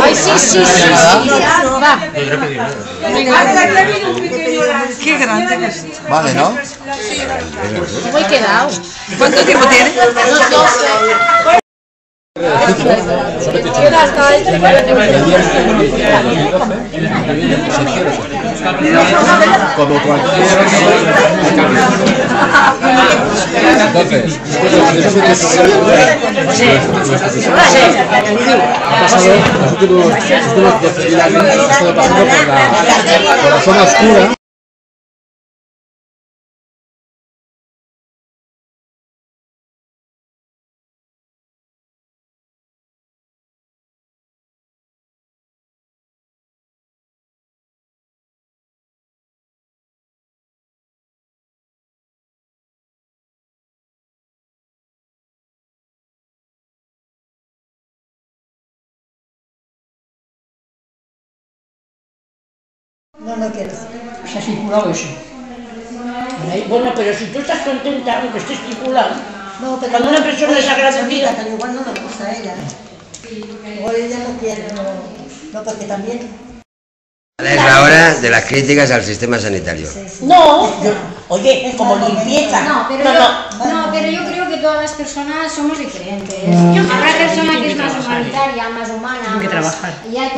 Ay, sí, sí, sí, sí. Va. Qué grande que es. Vale, ¿no? ¿Cómo he quedado? ¿Cuánto tiempo tiene? Los 12. Como cualquier... Entonces, los últimos 10.000 años ha estado pasando por la zona oscura. No quiero. Se ha estipulado eso. Bueno, pero si tú estás contenta, aunque estés estipulado, No, pero cuando una persona es agradecida... Pero igual no me gusta a ella. Igual ella no quiere, no, porque también... Es la hora de las críticas al sistema sanitario. No, oye, como limpieza. No, pero yo creo que todas las personas somos diferentes. Habrá persona que es más humanitaria, más humana. Tiene que trabajar. Y hay